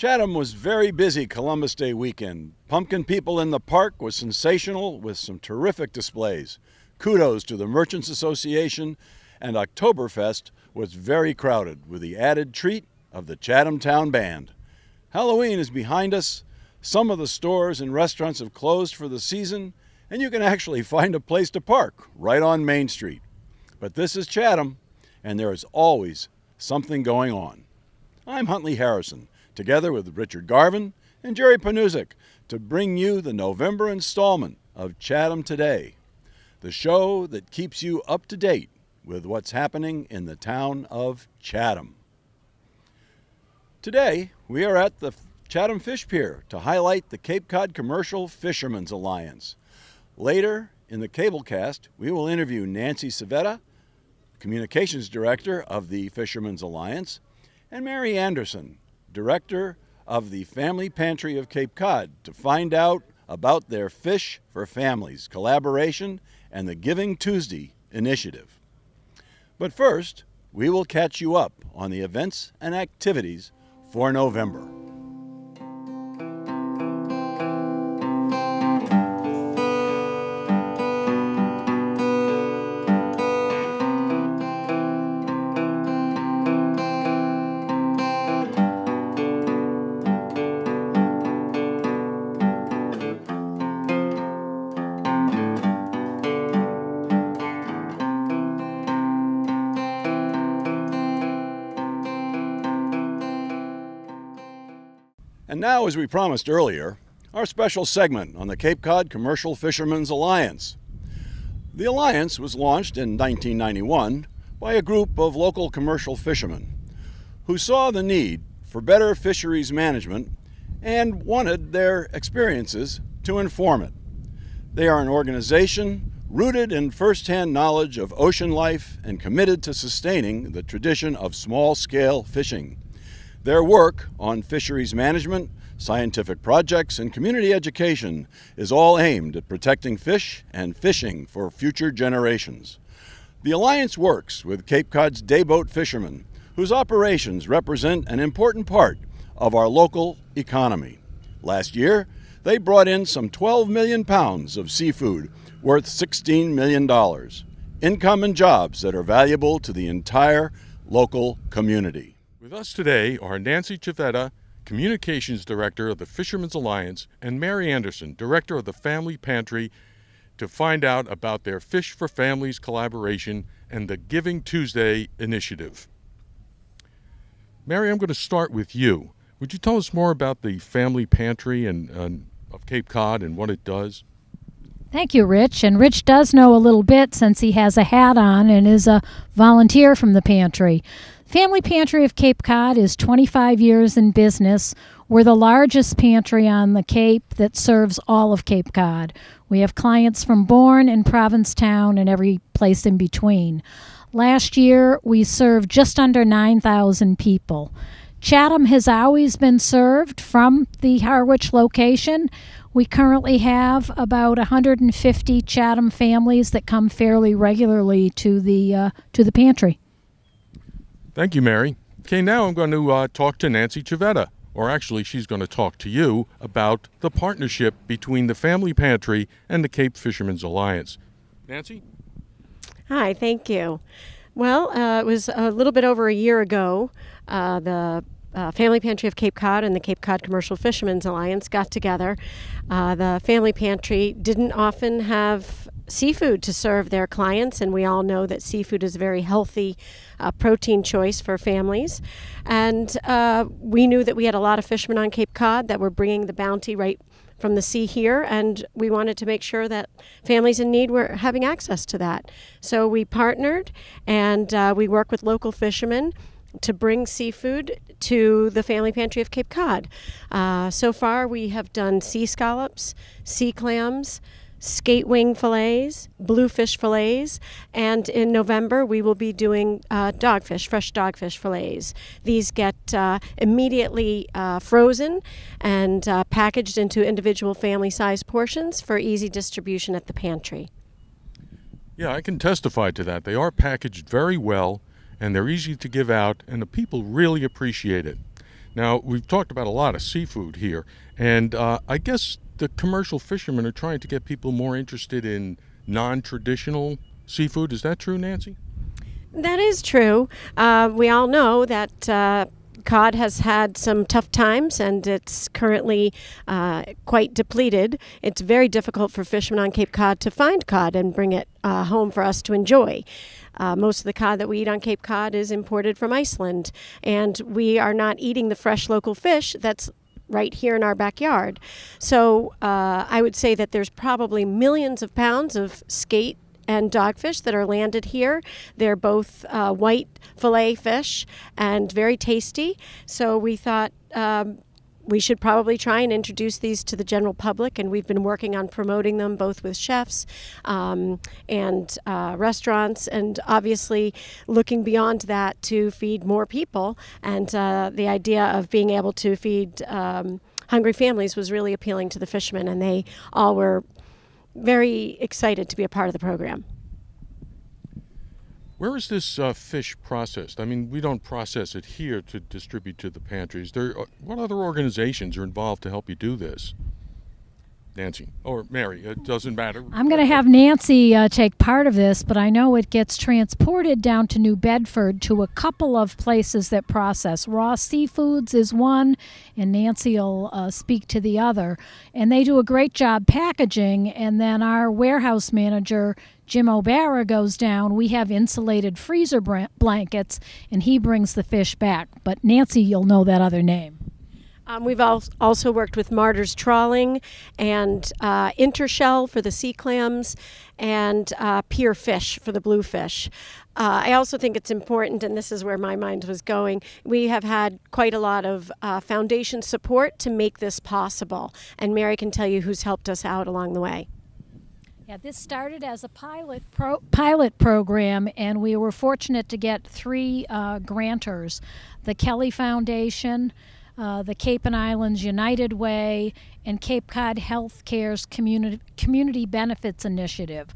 Chatham was very busy Columbus Day weekend. Pumpkin People in the Park was sensational with some terrific displays. Kudos to the Merchants Association, and Oktoberfest was very crowded with the added treat of the Chatham Town Band. Halloween is behind us. Some of the stores and restaurants have closed for the season, and you can actually find a place to park right on Main Street. But this is Chatham, and there is always something going on. I'm Huntley Harrison, together with Richard Garvin and Jerry Panuzik, to bring you the November installment of Chatham Today, the show that keeps you up to date with what's happening in the town of Chatham. Today, we are at the Chatham Fish Pier to highlight the Cape Cod Commercial Fishermen's Alliance. Later in the cablecast, we will interview Nancy Civetta, Communications Director of the Fishermen's Alliance, and Mary Anderson, Director of the Family Pantry of Cape Cod, to find out about their Fish for Families collaboration and the Giving Tuesday initiative. But first, we will catch you up on the events and activities for November. And now, as we promised earlier, our special segment on the Cape Cod Commercial Fishermen's Alliance. The Alliance was launched in 1991 by a group of local commercial fishermen who saw the need for better fisheries management and wanted their experiences to inform it. They are an organization rooted in first-hand knowledge of ocean life and committed to sustaining the tradition of small-scale fishing. Their work on fisheries management, scientific projects, and community education is all aimed at protecting fish and fishing for future generations. The Alliance works with Cape Cod's dayboat fishermen, whose operations represent an important part of our local economy. Last year, they brought in some 12 million pounds of seafood worth $16 million, income and jobs that are valuable to the entire local community. With us today are Nancy Civetta, Communications Director of the Fishermen's Alliance, and Mary Anderson, Director of the Family Pantry, to find out about their Fish for Families collaboration and the Giving Tuesday initiative. Mary, I'm going to start with you. Would you tell us more about the Family Pantry and of Cape Cod and what it does? Thank you, Rich. And Rich does know a little bit since he has a hat on and is a volunteer from the pantry. Family Pantry of Cape Cod is 25 years in business. We're the largest pantry on the Cape that serves all of Cape Cod. We have clients from Bourne and Provincetown and every place in between. Last year, we served just under 9,000 people. Chatham has always been served from the Harwich location. We currently have about 150 Chatham families that come fairly regularly to the pantry. Thank you, Mary. Okay, now I'm going to talk to Nancy Civetta, or actually she's going to talk to you about the partnership between the Family Pantry and the Cape Fishermen's Alliance. Nancy? Hi, thank you. Well, it was a little bit over a year ago, the Family Pantry of Cape Cod and the Cape Cod Commercial Fishermen's Alliance got together. The Family Pantry didn't often have seafood to serve their clients, and we all know that seafood is a very healthy protein choice for families. And we knew that we had a lot of fishermen on Cape Cod that were bringing the bounty right from the sea here, and we wanted to make sure that families in need were having access to that. So we partnered, and we work with local fishermen to bring seafood to the Family Pantry of Cape Cod. So far, we have done sea scallops, sea clams, skate wing fillets, bluefish fillets, and in November we will be doing fresh dogfish fillets. These get immediately frozen and packaged into individual family-sized portions for easy distribution at the pantry. Yeah, I can testify to that. They are packaged very well, and they're easy to give out, and the people really appreciate it. Now, we've talked about a lot of seafood here, and I guess the commercial fishermen are trying to get people more interested in non-traditional seafood. Is that true, Nancy? That is true. We all know that cod has had some tough times and it's currently quite depleted. It's very difficult for fishermen on Cape Cod to find cod and bring it home for us to enjoy. Most of the cod that we eat on Cape Cod is imported from Iceland, and we are not eating the fresh local fish that's right here in our backyard. So I would say that there's probably millions of pounds of skate and dogfish that are landed here. They're both white fillet fish and very tasty. So we thought we should probably try and introduce these to the general public, and we've been working on promoting them both with chefs and restaurants, and obviously looking beyond that to feed more people. And the idea of being able to feed hungry families was really appealing to the fishermen, and they all were very excited to be a part of the program. Where is this fish processed? I mean, we don't process it here to distribute to the pantries. What other organizations are involved to help you do this? Nancy or Mary, it doesn't matter. I'm going to have Nancy take part of this, but I know it gets transported down to New Bedford to a couple of places that process. Raw Seafoods is one, and Nancy will speak to the other. And they do a great job packaging, and then our warehouse manager, Jim O'Barra, goes down. We have insulated freezer blankets, and he brings the fish back. But Nancy, you'll know that other name. We've also worked with Martyrs Trawling and Intershell for the sea clams and Pier Fish for the bluefish. I also think it's important, and this is where my mind was going, we have had quite a lot of foundation support to make this possible. And Mary can tell you who's helped us out along the way. Yeah, this started as a pilot program, and we were fortunate to get 3 grantors: the Kelly Foundation, the Cape and Islands United Way, and Cape Cod Healthcare's Community Benefits Initiative,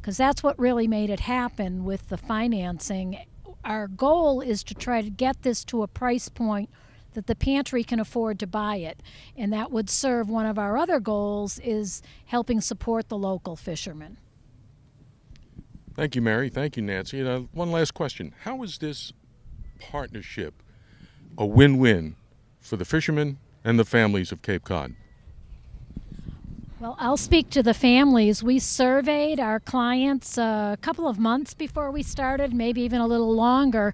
because that's what really made it happen with the financing. Our goal is to try to get this to a price point that the pantry can afford to buy it, and that would serve one of our other goals, is helping support the local fishermen. Thank you, Mary. Thank you, Nancy. And one last question. How is this partnership a win-win for the fishermen and the families of Cape Cod? Well, I'll speak to the families. We surveyed our clients a couple of months before we started, maybe even a little longer,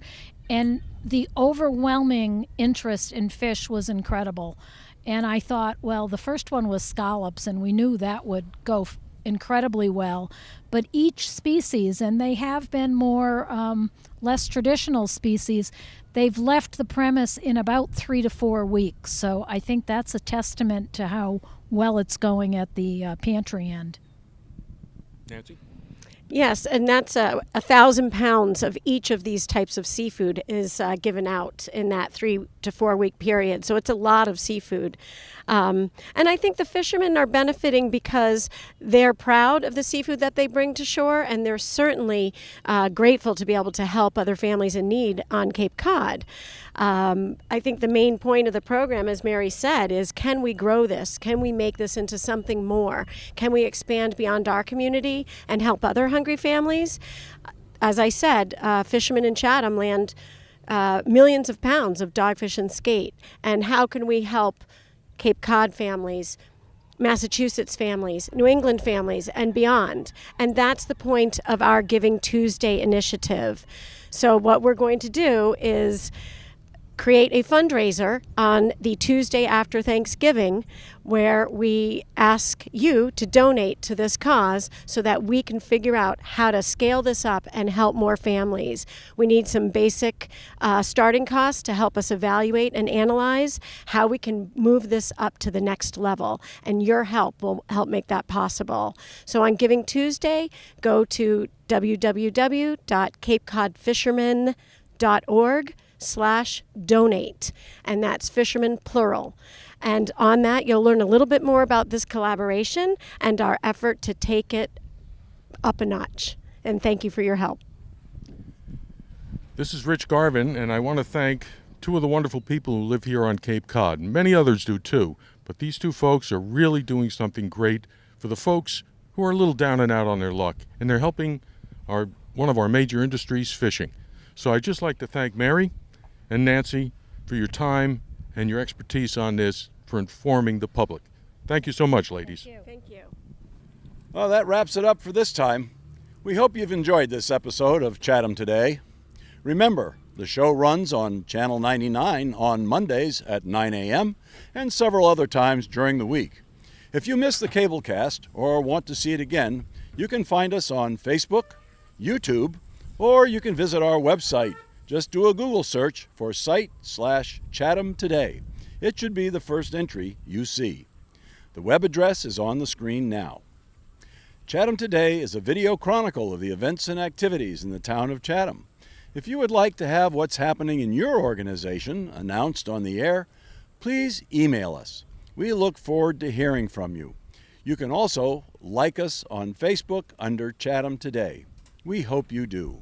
and the overwhelming interest in fish was incredible. And I thought, well, the first one was scallops, and we knew that would go incredibly well. But each species, and they have been more less traditional species, they've left the premise in about 3 to 4 weeks. So I think that's a testament to how well it's going at the pantry end. Nancy? Yes, and that's 1,000 pounds of each of these types of seafood is given out in that 3 to 4 week period. So it's a lot of seafood. And I think the fishermen are benefiting because they're proud of the seafood that they bring to shore, and they're certainly grateful to be able to help other families in need on Cape Cod. I think the main point of the program, as Mary said, is can we grow this? Can we make this into something more? Can we expand beyond our community and help other hungry families? As I said, fishermen in Chatham land millions of pounds of dogfish and skate. And how can we help Cape Cod families, Massachusetts families, New England families, and beyond? And that's the point of our Giving Tuesday initiative. So what we're going to do is create a fundraiser on the Tuesday after Thanksgiving, where we ask you to donate to this cause so that we can figure out how to scale this up and help more families. We need some basic starting costs to help us evaluate and analyze how we can move this up to the next level, and your help will help make that possible. So on Giving Tuesday, go to www.capecodfishermen.org/donate, and that's fishermen plural. And on that, you'll learn a little bit more about this collaboration and our effort to take it up a notch. And thank you for your help. This is Rich Garvin, and I want to thank two of the wonderful people who live here on Cape Cod, and many others do too. But these two folks are really doing something great for the folks who are a little down and out on their luck, and they're helping one of our major industries, fishing. So I'd just like to thank Mary and Nancy for your time and your expertise on this, for informing the public. Thank you so much, ladies. Thank you. Well, that wraps it up for this time. We hope you've enjoyed this episode of Chatham Today. Remember, the show runs on Channel 99 on Mondays at 9 a.m. and several other times during the week. If you missed the cablecast or want to see it again, you can find us on Facebook, YouTube, or you can visit our website. Just do a Google search for site/Chatham Today. It should be the first entry you see. The web address is on the screen now. Chatham Today is a video chronicle of the events and activities in the town of Chatham. If you would like to have what's happening in your organization announced on the air, please email us. We look forward to hearing from you. You can also like us on Facebook under Chatham Today. We hope you do.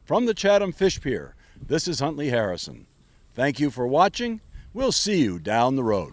From the Chatham Fish Pier, this is Huntley Harrison. Thank you for watching. We'll see you down the road.